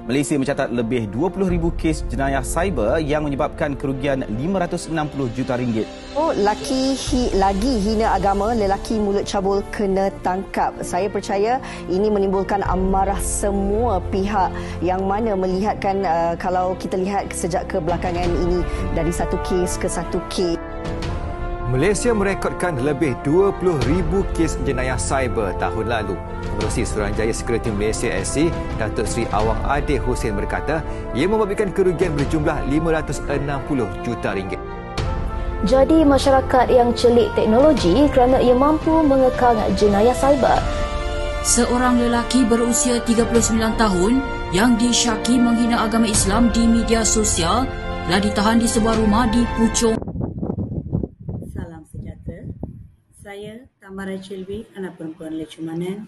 Malaysia mencatat lebih 20,000 kes jenayah cyber yang menyebabkan kerugian RM560 juta. Lagi hina agama, lelaki mulut cabul kena tangkap. Saya percaya ini menimbulkan amarah semua pihak yang mana melihatkan kalau kita lihat sejak kebelakangan ini dari satu kes ke satu kes. Malaysia merekodkan lebih 20,000 kes jenayah cyber tahun lalu. Pengerusi Suruhanjaya Sekuriti Malaysia SC, Datuk Seri Awang Adil Hussein berkata, ia membabitkan kerugian berjumlah RM560 juta. Jadi masyarakat yang celik teknologi kerana ia mampu mengekang jenayah cyber. Seorang lelaki berusia 39 tahun yang disyaki menghina agama Islam di media sosial telah ditahan di sebuah rumah di Puchong. Saya Tamara Chilwi, anak perempuan Lecumanan,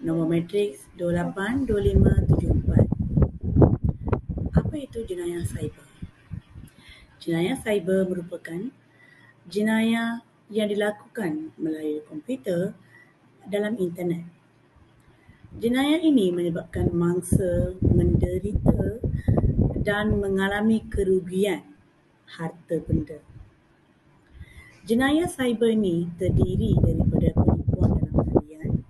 nombor matriks 282574. Apa itu jenayah cyber? Jenayah cyber merupakan jenayah yang dilakukan melalui komputer dalam internet. Jenayah ini menyebabkan mangsa menderita dan mengalami kerugian harta benda. Jenayah cyber ini terdiri daripada penipuan dalam talian,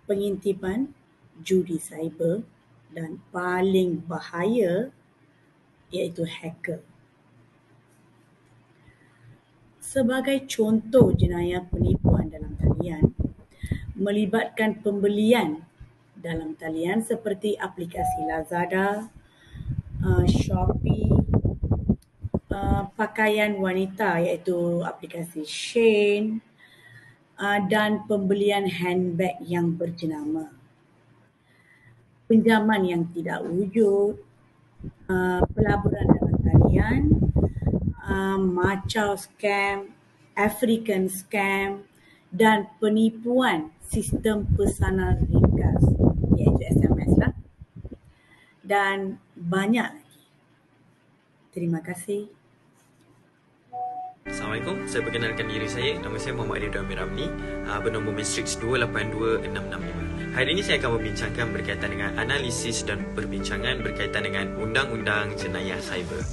pengintipan, judi cyber dan paling bahaya iaitu hacker. Sebagai contoh jenayah penipuan dalam talian melibatkan pembelian dalam talian seperti aplikasi Lazada, Shopee, pakaian wanita iaitu aplikasi Shein dan pembelian handbag yang berjenama. Pinjaman yang tidak wujud, pelaburan dalam talian, Macau scam, African scam dan penipuan sistem pesanan ringkas iaitu SMS lah. Dan banyak lagi. Terima kasih. Assalamualaikum, saya perkenalkan diri saya. Nama saya Muhammad Ridwan Miramni, bernombor matriks 282665. Hari ini saya akan membincangkan berkaitan dengan analisis dan perbincangan berkaitan dengan Undang-Undang Jenayah Cyber.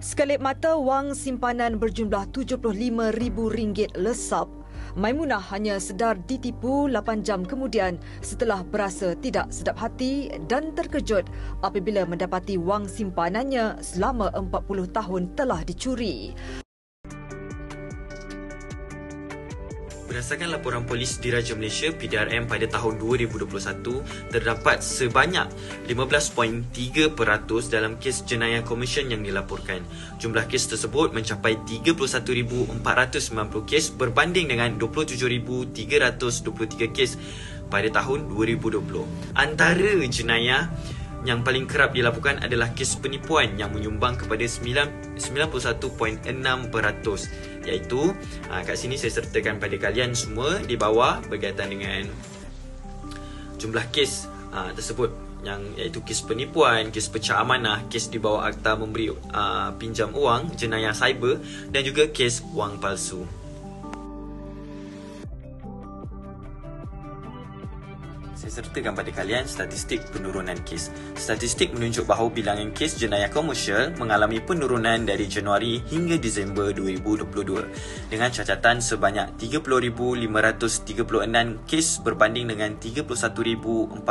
Sekelip mata wang simpanan berjumlah RM75,000 lesap. Maimunah hanya sedar ditipu 8 jam kemudian setelah berasa tidak sedap hati dan terkejut apabila mendapati wang simpanannya selama 40 tahun telah dicuri. Berdasarkan laporan polis Diraja Malaysia PDRM pada tahun 2021, terdapat sebanyak 15.3% dalam kes jenayah komersial yang dilaporkan. Jumlah kes tersebut mencapai 31,490 kes berbanding dengan 27,323 kes pada tahun 2020. Antara jenayah yang paling kerap dilaporkan adalah kes penipuan yang menyumbang kepada 91.6%, iaitu kat sini saya sertakan pada kalian semua di bawah berkaitan dengan jumlah kes tersebut, yang iaitu kes penipuan, kes pecah amanah, kes di bawah akta memberi pinjam wang, jenayah cyber dan juga kes wang palsu. Saya sertakan pada kalian statistik penurunan kes. Statistik menunjuk bahawa bilangan kes jenayah komersial mengalami penurunan dari Januari hingga Disember 2022 dengan catatan sebanyak 30,536 kes berbanding dengan 31,490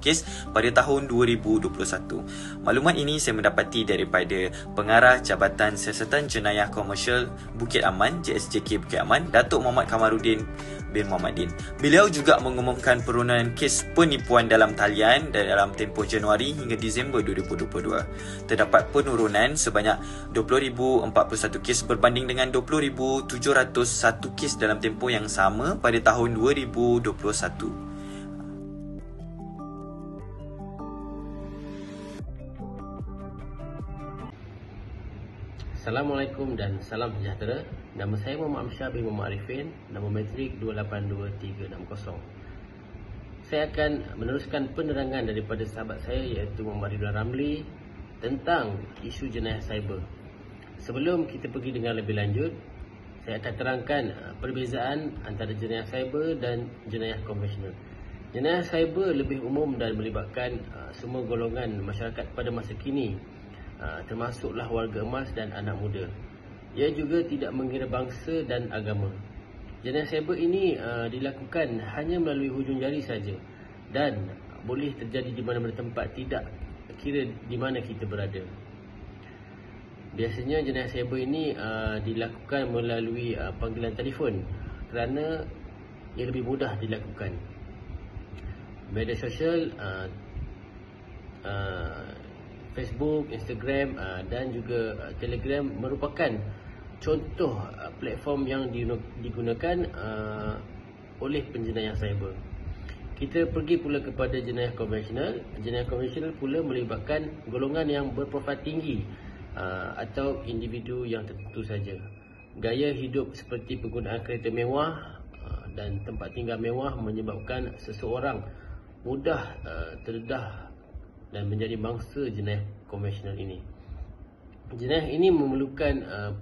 kes pada tahun 2021. Maklumat ini saya mendapati daripada Pengarah Jabatan Siasatan Jenayah Komersial Bukit Aman, JSJK Bukit Aman, Datuk Muhammad Kamaruddin bin Muhammadin. Beliau juga mengumumkan penurunan kes penipuan dalam talian dalam tempoh Januari hingga Disember 2022. Terdapat penurunan sebanyak 20,041 kes berbanding dengan 20,701 kes dalam tempoh yang sama pada tahun 2021. Assalamualaikum dan salam sejahtera. Nama saya Muhammad Amsyar bin Muhammad Arifin, nombor matrik 282360. Saya akan meneruskan penerangan daripada sahabat saya iaitu Muhammad Ridwan Ramli tentang isu jenayah cyber. Sebelum kita pergi dengan lebih lanjut, saya akan terangkan perbezaan antara jenayah cyber dan jenayah konvensional. Jenayah cyber lebih umum dan melibatkan semua golongan masyarakat pada masa kini, termasuklah warga emas dan anak muda. Ia juga tidak mengira bangsa dan agama. Jenayah cyber ini dilakukan hanya melalui hujung jari saja dan boleh terjadi di mana-mana tempat, tidak kira di mana kita berada. Biasanya jenayah cyber ini dilakukan melalui panggilan telefon kerana ia lebih mudah dilakukan. Media sosial, Facebook, Instagram dan juga Telegram merupakan contoh platform yang digunakan oleh penjenayah cyber. Kita pergi pula kepada jenayah konvensional. Jenayah konvensional pula melibatkan golongan yang berprofil tinggi atau individu yang tertentu saja. Gaya hidup seperti penggunaan kereta mewah dan tempat tinggal mewah menyebabkan seseorang mudah terdedah dan menjadi mangsa jenayah konvensional ini. Jenayah ini memerlukan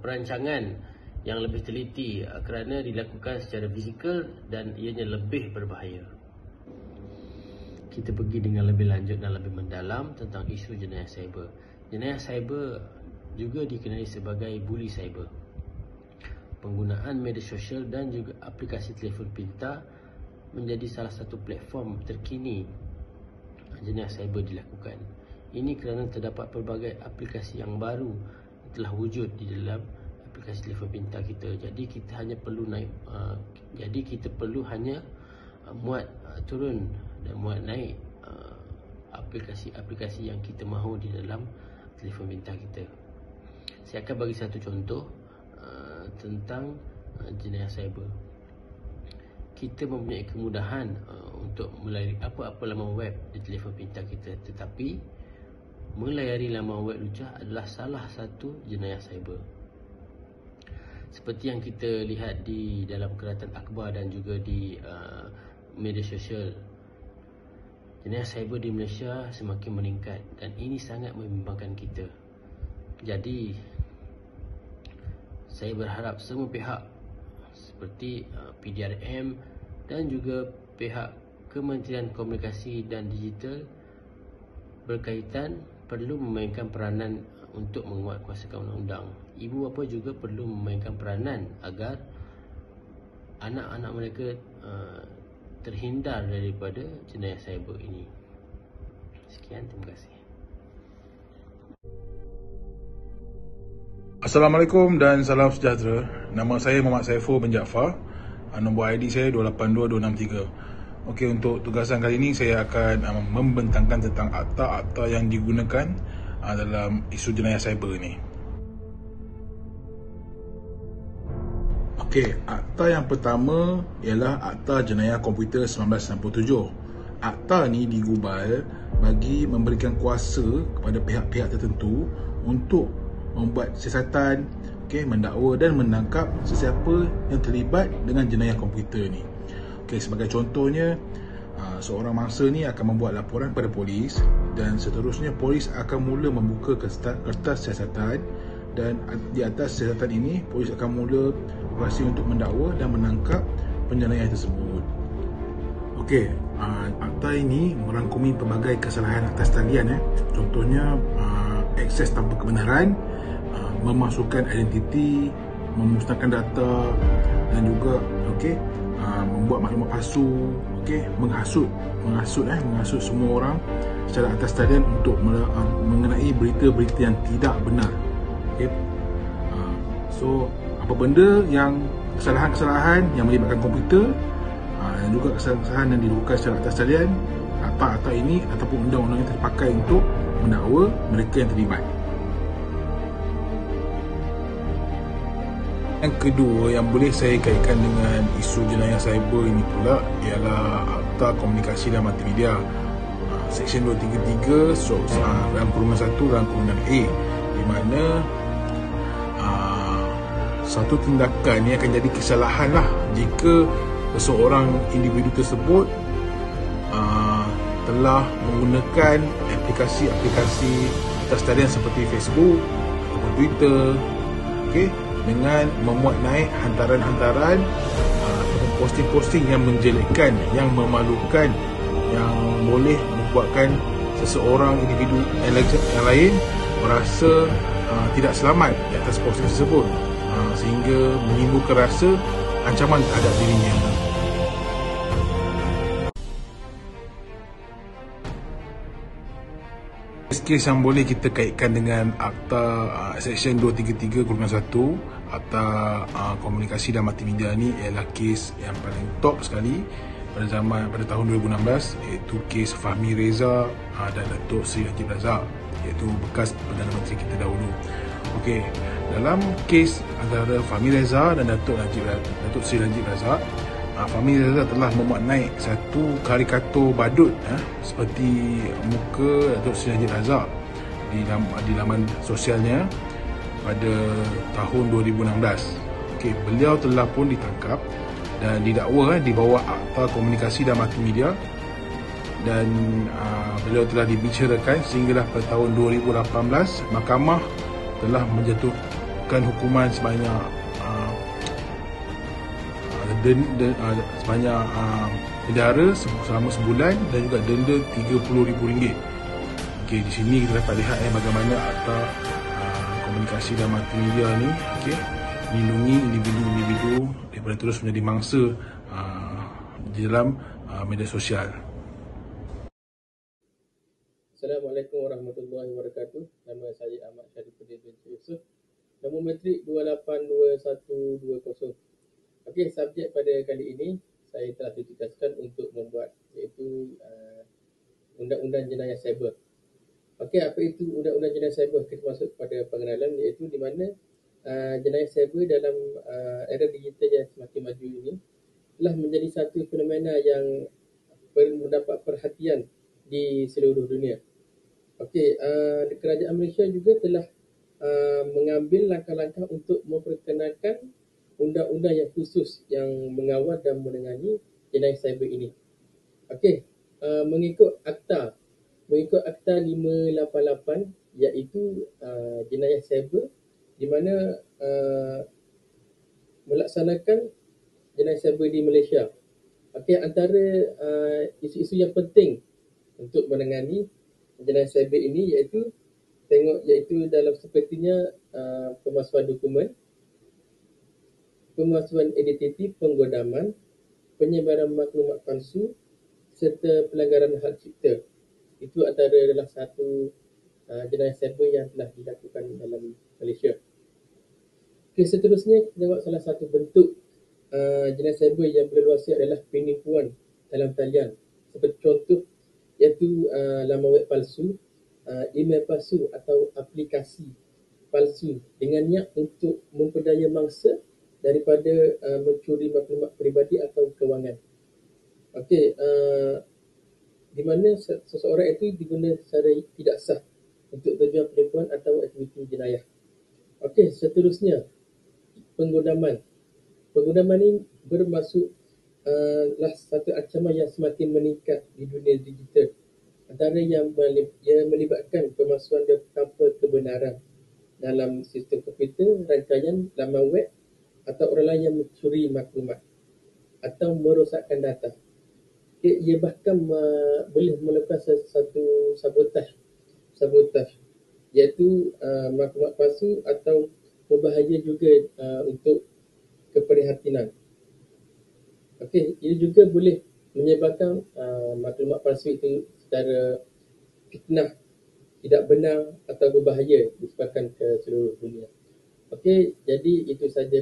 perancangan yang lebih teliti kerana dilakukan secara fizikal dan ianya lebih berbahaya. Kita pergi dengan lebih lanjut dan lebih mendalam tentang isu jenayah cyber. Jenayah cyber juga dikenali sebagai bully cyber. Penggunaan media sosial dan juga aplikasi telefon pintar menjadi salah satu platform terkini jenayah cyber dilakukan. Ini kerana terdapat pelbagai aplikasi yang baru telah wujud di dalam aplikasi telefon pintar kita. Jadi kita hanya perlu muat turun dan muat naik aplikasi-aplikasi yang kita mahu di dalam telefon pintar kita. Saya akan bagi satu contoh tentang jenayah cyber. Kita mempunyai kemudahan untuk melayari apa-apa laman web di telefon pintar kita, tetapi melayari laman web lucah adalah salah satu jenayah cyber. Seperti yang kita lihat di dalam keratan akhbar dan juga di media sosial, jenayah cyber di Malaysia semakin meningkat dan ini sangat membimbangkan kita. Jadi saya berharap semua pihak seperti PDRM dan juga pihak Kementerian Komunikasi dan Digital berkaitan perlu memainkan peranan untuk menguatkuasakan undang-undang. Ibu bapa juga perlu memainkan peranan agar anak-anak mereka terhindar daripada jenayah cyber ini. Sekian, terima kasih. Assalamualaikum dan salam sejahtera. Nama saya Muhammad Saiful bin Jaafar. Nombor ID saya 282263. Okey, untuk tugasan kali ini saya akan membentangkan tentang akta-akta yang digunakan dalam isu jenayah cyber ini. Okey, akta yang pertama ialah Akta Jenayah Komputer 1997. Akta ni digubal bagi memberikan kuasa kepada pihak-pihak tertentu untuk membuat siasatan, mendakwa dan menangkap sesiapa yang terlibat dengan jenayah komputer ni. Sebagai contohnya, seorang mangsa ni akan membuat laporan pada polis dan seterusnya polis akan mula membuka kertas siasatan dan di atas siasatan ini polis akan mula operasi untuk mendakwa dan menangkap penjenayah tersebut. Akta ini merangkumi pelbagai kesalahan atas talian. Contohnya akses tanpa kebenaran, memasukkan identiti, memusnahkan data dan juga membuat maklumat palsu, menghasut semua orang secara atas talian untuk mengenai berita-berita yang tidak benar. So apa benda yang kesalahan-kesalahan yang melibatkan komputer dan juga kesalahan yang dilakukan secara atas talian, akta-akta ini ataupun undang-undang yang terpakai untuk mendakwa mereka yang terlibat. Yang kedua yang boleh saya kaitkan dengan isu jenayah cyber ini pula ialah Akta Komunikasi dan Multimedia, Seksyen 233 dalam kurungan 1 dalam kurungan A, di mana satu tindakan ini akan jadi kesalahan jika seseorang individu tersebut telah menggunakan aplikasi-aplikasi atas talian seperti Facebook ataupun Twitter, dengan memuat naik hantaran-hantaran ataupun posting-posting yang menjelekkan, yang memalukan yang boleh membuatkan seseorang individu yang lain merasa tidak selamat di atas posisi tersebut, sehingga menimbulkan rasa ancaman terhadap dirinya. Kes yang boleh kita kaitkan dengan Akta Seksyen 233/1 Akta Komunikasi dan Multimedia ni ialah kes yang paling top sekali pada tahun 2016, iaitu kes Fahmi Reza dan Datuk Seri Najib Razak, iaitu bekas Perdana Menteri kita dahulu. Okey, dalam kes antara Fahmi Reza dan Datuk Seri Najib Razak, Fahmi Reza telah memuat naik satu karikatur badut seperti muka Datuk Seri Najib Razak di laman sosialnya pada tahun 2016. Okey, beliau telah pun ditangkap dan didakwa di bawah Akta Komunikasi dan Multimedia, dan beliau telah dibicarakan sehinggalah pada tahun 2018 mahkamah telah menjatuhkan hukuman sebanyak penjara selama sebulan dan juga denda RM30,000. Okey, di sini kita dapat lihat bagaimana Akta Komunikasi dan Multimedia ni melindungi individu-individu daripada terus menjadi mangsa di dalam media sosial. Assalamualaikum warahmatullahi wabarakatuh. Nama saya Ahmad Syarifuddin bin Yusuf. Nombor metrik 282120. Okey, subjek pada kali ini saya telah ditugaskan untuk membuat, iaitu Undang-Undang Jenayah Cyber. Okey, apa itu Undang-Undang Jenayah Cyber? Kita masuk pada pengenalan, iaitu di mana jenayah cyber dalam era digital yang semakin maju ini telah menjadi satu fenomena yang mendapat perhatian di seluruh dunia. Okey, kerajaan Malaysia juga telah mengambil langkah-langkah untuk memperkenalkan undang-undang yang khusus yang mengawal dan menangani jenayah cyber ini. Okey, mengikut Akta 588, iaitu jenayah cyber di mana melaksanakan jenayah cyber di Malaysia. Okey, antara isu-isu yang penting untuk menangani jenayah cyber ini iaitu dalam sepertinya pemalsuan dokumen, pemalsuan identiti, penggodaman, penyebaran maklumat palsu serta pelanggaran hak cipta. Itu adalah satu jenayah cyber yang telah dilakukan dalam Malaysia. Okay, seterusnya kita tengok salah satu bentuk jenayah cyber yang berleluasa adalah penipuan dalam talian. Seperti contoh iaitu laman web palsu, email palsu atau aplikasi palsu dengan niat untuk memperdaya mangsa daripada mencuri maklumat peribadi atau kewangan. Okey, di mana seseorang itu digunakan secara tidak sah untuk tujuan penipuan atau aktiviti jenayah. Okey, seterusnya penggodaman. Penggodaman ini bermaksud satu ancaman yang semakin meningkat di dunia digital. Antara yang melibatkan pemalsuan tanpa kebenaran dalam sistem komputer, rangkaian laman web atau orang lain yang mencuri maklumat atau merosakkan data. Ia bahkan boleh melakukan satu sabotaj, iaitu maklumat palsu atau berbahaya juga untuk keprihatinan. Okey, ia juga boleh menyebabkan maklumat palsu itu secara fitnah, tidak benar atau berbahaya disebabkan ke seluruh dunia. Okey, jadi itu saja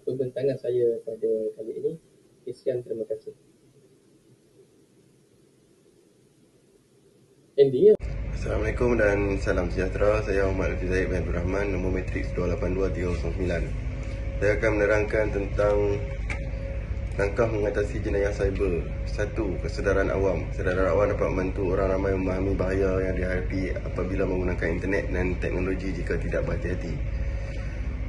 pembentangan saya pada kali ini. Sekian, terima kasih. Ending ya. Assalamualaikum dan salam sejahtera. Saya Muhammad Lutfi Zahid bin Abdul Rahman, nombor matriks 282309. Saya akan menerangkan tentang langkah mengatasi jenayah cyber. 1. Kesedaran awam. Kesedaran awam dapat membantu orang ramai memahami bahaya yang dihadapi apabila menggunakan internet dan teknologi jika tidak berhati-hati.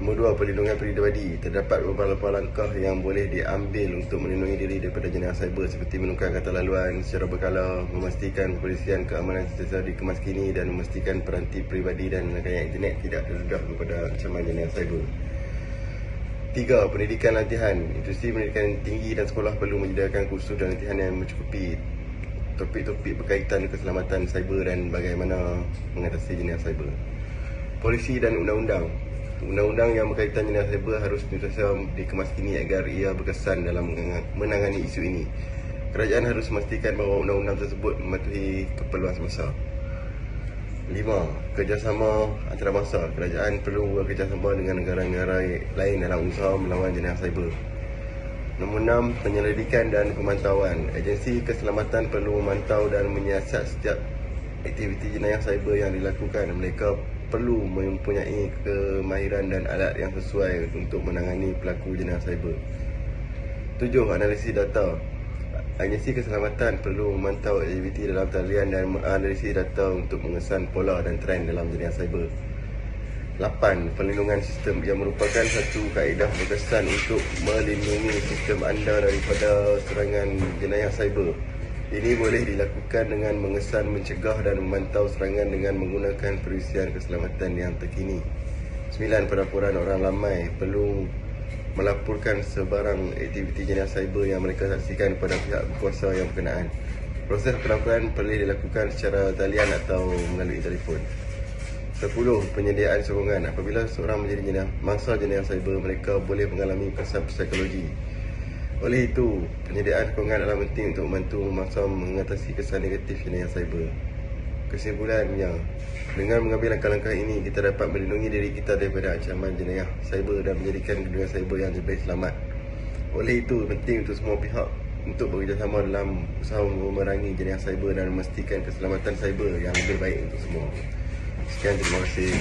Nombor 2. Perlindungan peribadi. Terdapat beberapa langkah yang boleh diambil untuk melindungi diri daripada jenayah cyber, seperti menukar kata laluan secara berkala, memastikan kepolisian keamanan sentiasa dikemaskini dan memastikan peranti peribadi dan rangkaian internet tidak terdedah kepada ancaman jenayah cyber. 3. Pendidikan latihan. Institusi pendidikan tinggi dan sekolah perlu menyediakan kursus dan latihan yang mencukupi topik-topik berkaitan keselamatan cyber dan bagaimana mengatasi jenayah cyber. Polisi dan undang-undang. Undang-undang yang berkaitan jenayah cyber harus sentiasa dikemaskini agar ia berkesan dalam menangani isu ini. Kerajaan harus memastikan bahawa undang-undang tersebut mematuhi keperluan semasa. 5. Kerjasama antarabangsa. Kerajaan perlu bekerjasama dengan negara-negara lain dalam usaha melawan jenayah cyber. Nombor 6. Penyelidikan dan pemantauan. Agensi keselamatan perlu memantau dan menyiasat setiap aktiviti jenayah cyber yang dilakukan. Mereka perlu mempunyai kemahiran dan alat yang sesuai untuk menangani pelaku jenayah cyber. 7. Analisis data. Agensi keselamatan perlu memantau aktiviti dalam talian dan menganalisis data untuk mengesan pola dan trend dalam jenayah cyber. 8. Perlindungan sistem yang merupakan satu kaedah berkesan untuk melindungi sistem anda daripada serangan jenayah cyber. Ini boleh dilakukan dengan mengesan, mencegah dan memantau serangan dengan menggunakan perisian keselamatan yang terkini. 9. Pelaporan orang ramai perlu melaporkan sebarang aktiviti jenayah cyber yang mereka saksikan kepada pihak berkuasa yang berkenaan. Proses pelaporan boleh dilakukan secara talian atau melalui telefon. 10. Penyediaan sokongan. Apabila seorang menjadi mangsa jenayah cyber, mereka boleh mengalami kesan psikologi. Oleh itu, penyediaan sokongan adalah penting untuk membantu mangsa mengatasi kesan negatif jenayah cyber. Kesimpulannya, dengan mengambil langkah-langkah ini, kita dapat melindungi diri kita daripada ancaman jenayah cyber dan menjadikan dunia cyber yang lebih selamat. Oleh itu, penting untuk semua pihak untuk bekerjasama dalam usaha memerangi jenayah cyber dan memastikan keselamatan cyber yang lebih baik untuk semua. Sekian, terima kasih.